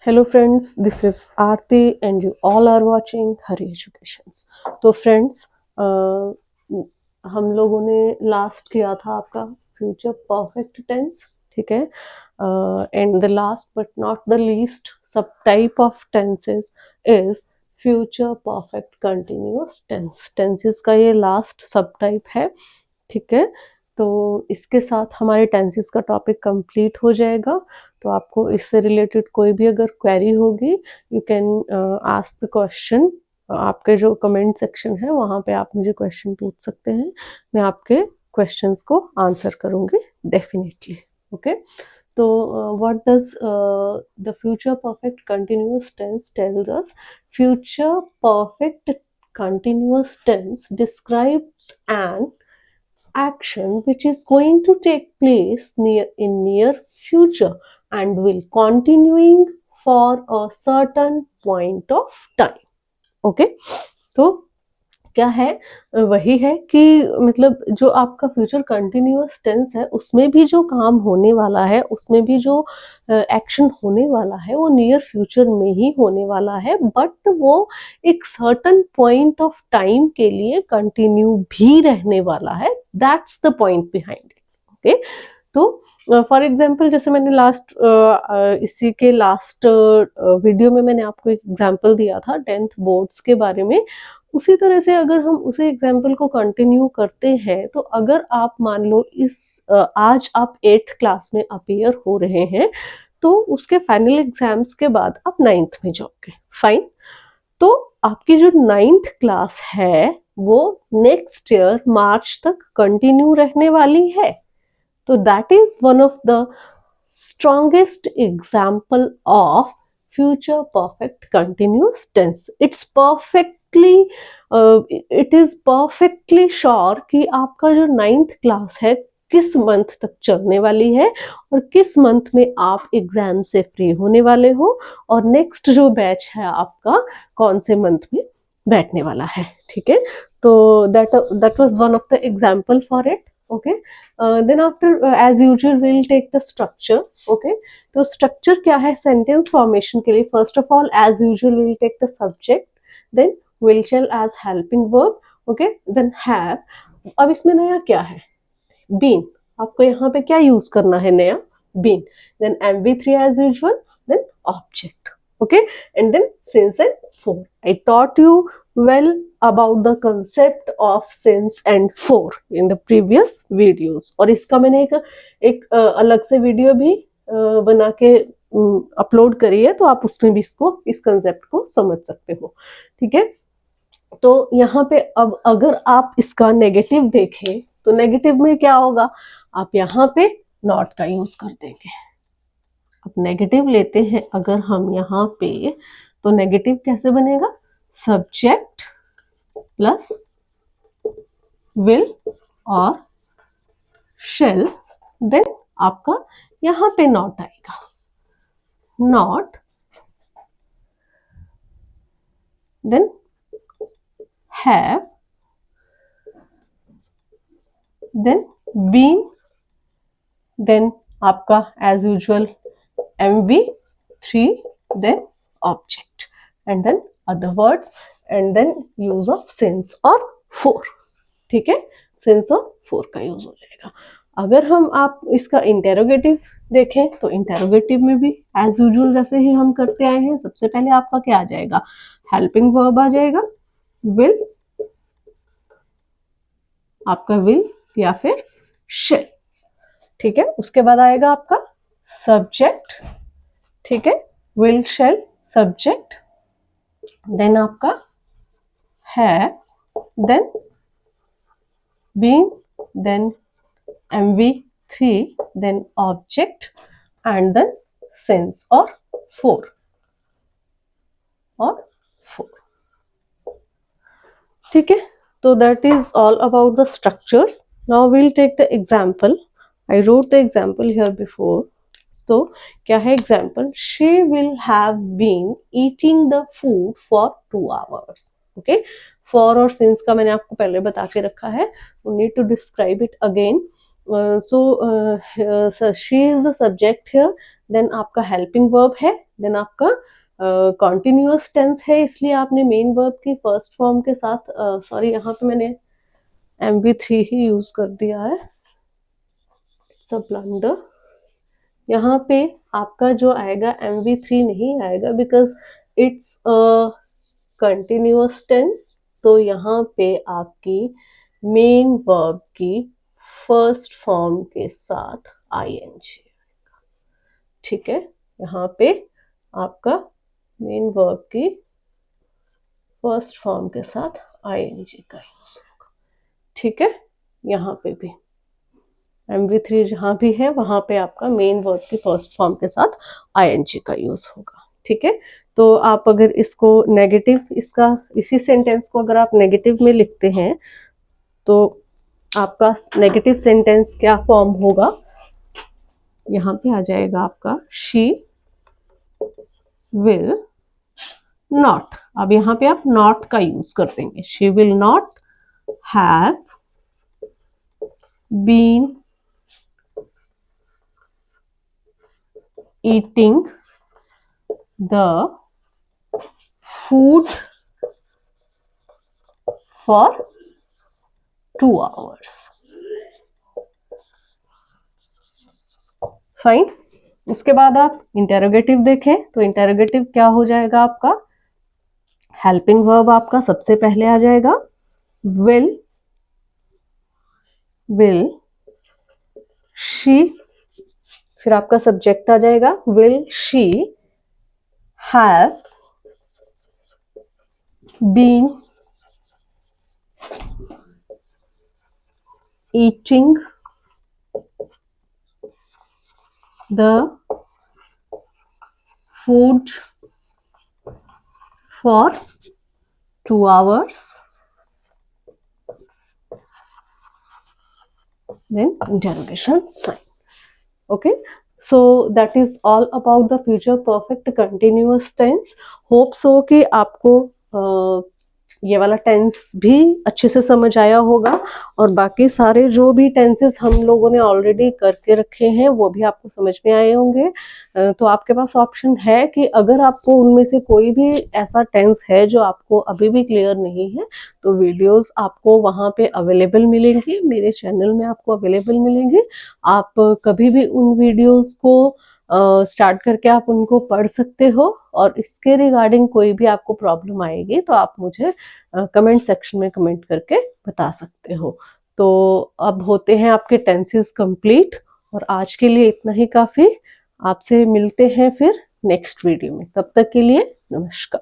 Hello friends, this is Aarti and you all are watching Hari Educations. तो friends हम लोगों ने last किया था आपका फ्यूचर परफेक्ट टेंस, ठीक है. And the last but not the least sub type of tenses is future perfect continuous tense. Tenses का ये लास्ट सब टाइप है, ठीक है. तो इसके साथ हमारे टेंसेस का टॉपिक कंप्लीट हो जाएगा. तो आपको इससे रिलेटेड कोई भी अगर क्वेरी होगी you can ask the question. आपके जो कमेंट सेक्शन है वहाँ पे आप मुझे क्वेश्चन पूछ सकते हैं. मैं आपके क्वेश्चंस को आंसर करूँगी डेफिनेटली. ओके. तो what does the future perfect continuous tense tell us? Future perfect continuous tense describes an action which is going to take place near future and will continuing for a certain point of time. Okay. तो क्या है, वही है कि मतलब जो आपका future continuous tense है उसमें भी जो काम होने वाला है, उसमें भी जो एक्शन होने वाला है वो नियर फ्यूचर में ही होने वाला है, बट वो एक सर्टन पॉइंट ऑफ टाइम के लिए कंटिन्यू भी रहने वाला है. That's the point behind it. Okay. तो फॉर एग्जाम्पल जैसे मैंने इसी के लास्ट वीडियो में मैंने आपको एक एग्जाम्पल दिया था 10th बोर्ड्स के बारे में. उसी तरह से अगर हम उसी एग्जाम्पल को कंटिन्यू करते हैं तो अगर आप मान लो आज आप 8th क्लास में अपीयर हो रहे हैं तो उसके फाइनल एग्जाम्स के बाद आप 9th में जाओगे. फाइन. तो आपकी जो 9th क्लास है वो नेक्स्ट ईयर मार्च तक कंटिन्यू रहने वाली है. तो that is one of the strongest example of future perfect continuous tense. It is perfectly sure कि आपका जो 9th क्लास है किस मंथ तक चलने वाली है और किस मंथ में आप एग्जाम से फ्री होने वाले हो और नेक्स्ट जो बैच है आपका कौन से मंथ में बैठने वाला है. ठीक है. तो that was one of the example for it. Okay. Then after as usual we'll take the structure. Okay. तो structure क्या है sentence formation के लिए? First of all as usual we'll take the subject, then will shall as helping verb. Okay. Then have. अब इसमें नया क्या है? been. आपको यहाँ पे क्या यूज करना है? नया been. Then MV3 as usual, then object. Okay. And then since and for. I taught you well about the concept of since and for in the previous videos. और इसका मैंने एक अलग से वीडियो भी बना के अपलोड करी है, तो आप उसमें भी इस कंसेप्ट को समझ सकते हो. ठीक है. तो यहाँ पे अब अगर आप इसका नेगेटिव देखें तो नेगेटिव में क्या होगा? आप यहाँ पे नॉट का यूज कर देंगे. अब नेगेटिव लेते हैं अगर हम यहाँ पे, तो नेगेटिव कैसे बनेगा? सब्जेक्ट प्लस विल और शेल, देन आपका यहाँ पे नॉट आएगा. Not, then have, then been, then आपका as usual MV3, then object, and then other words, and then use of since और for. ठीक है. since और for का यूज हो जाएगा. अगर आप इसका इंटेरोगेटिव देखें तो इंटेरोगेटिव में भी एज यूजुअल जैसे ही हम करते आए हैं, सबसे पहले आपका क्या आ जाएगा? हेल्पिंग वर्ब आ जाएगा. विल, आपका विल या फिर शेल. ठीक है. उसके बाद आएगा आपका सब्जेक्ट. ठीक है. विल, शेल, सब्जेक्ट, देन आपका है, then been, then MV3, then object, and then since और for. ठीक है. तो that is all about the structures. Now will take the example. I wrote the example here before. तो क्या है example? She will have been eating the food for 2 hours. Okay. For और since का मैंने आपको पहले बता के रखा है. We need to describe it again. So she is the subject here, then आपका हेल्पिंग वर्ब है, देन आपका कॉन्टिन्यूअस टेंस है, इसलिए आपने मेन वर्ब की फर्स्ट फॉर्म के साथ, सॉरी यहाँ पे मैंने MV3 ही यूज कर दिया है, इट्स अ ब्लंडर। यहाँ पे आपका जो आएगा MV3 नहीं आएगा because it's a continuous tense, तो यहाँ पे आपकी मेन वर्ब की फर्स्ट फॉर्म के साथ ING, ठीक है। यहाँ पे आपका मेन वर्ब की फर्स्ट फॉर्म के साथ ING का यूज होगा, ठीक है। यहाँ पे भी MV3 जहाँ भी है वहां पे आपका मेन वर्ब की फर्स्ट फॉर्म के साथ ING का यूज होगा, ठीक है। तो आप अगर इसको नेगेटिव, इसका इसी सेंटेंस को अगर आप नेगेटिव में लिखते हैं तो आपका नेगेटिव सेंटेंस क्या फॉर्म होगा, यहाँ पे आ जाएगा आपका शी विल नॉट। अब यहाँ पे आप नॉट का यूज कर देंगे, she will not have been eating the food for 2 hours. Fine. उसके बाद आप इंटेरोगेटिव देखें तो इंटेरोगेटिव क्या हो जाएगा आपका, हेल्पिंग वर्ब आपका सबसे पहले आ जाएगा विल शी, फिर आपका सब्जेक्ट आ जाएगा will she have been eating the food for 2 hours, then interrogation sign. Okay, so that is all about the future perfect continuous tense. Hope so कि आपको ये वाला टेंस भी अच्छे से समझ आया होगा, और बाकी सारे जो भी टेंसेस हम लोगों ने ऑलरेडी करके रखे हैं वो भी आपको समझ में आए होंगे। तो आपके पास ऑप्शन है कि अगर आपको उनमें से कोई भी ऐसा टेंस है जो आपको अभी भी क्लियर नहीं है तो वीडियोस आपको वहाँ पे अवेलेबल मिलेंगी, मेरे चैनल में आपको अवेलेबल मिलेंगी। आप कभी भी उन वीडियोस को स्टार्ट करके आप उनको पढ़ सकते हो, और इसके रिगार्डिंग कोई भी आपको प्रॉब्लम आएगी तो आप मुझे कमेंट सेक्शन में कमेंट करके बता सकते हो। तो अब होते हैं आपके टेंसेस कंप्लीट, और आज के लिए इतना ही काफ़ी। आपसे मिलते हैं फिर नेक्स्ट वीडियो में, तब तक के लिए नमस्कार।